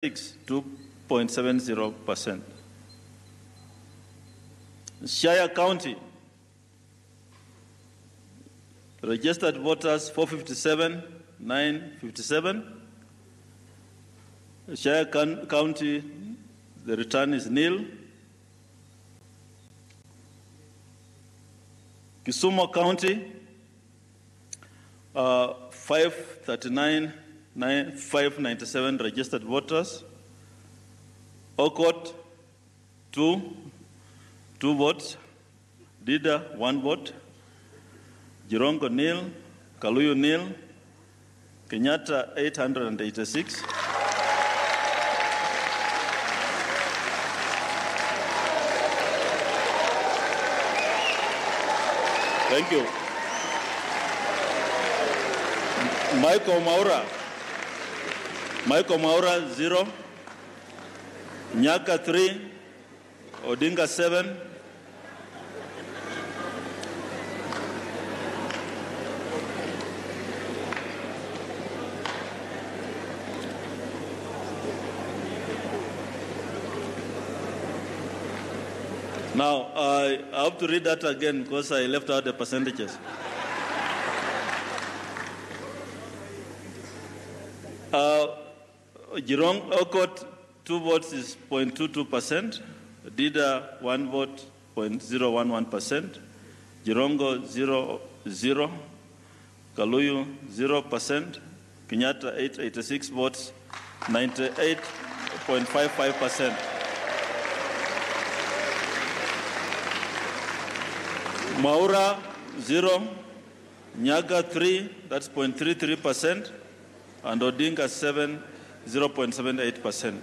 2.70%. Shire County, registered voters 457,957. Shire County, the return is nil. Kisumu County, 539,597 registered voters. Okot, 2 votes. Dida, 1 vote. Jirongo, nil. Kaluyu, nil. Kenyatta, 886. Thank you. Michael Maura, 0. Nyaka, 3. Odinga, 7. Now, I have to read that again because I left out the percentages. Jirong Okot, 2 votes is 0.22%. Dida, 1 vote, 0.011%. Jirongo, 0. Kaluyu, 0%. Kenyatta, 886 votes, 98.55%. Maura, 0. Nyaga, 3, that's 0.33%. And Odinga, 7, 0.78%.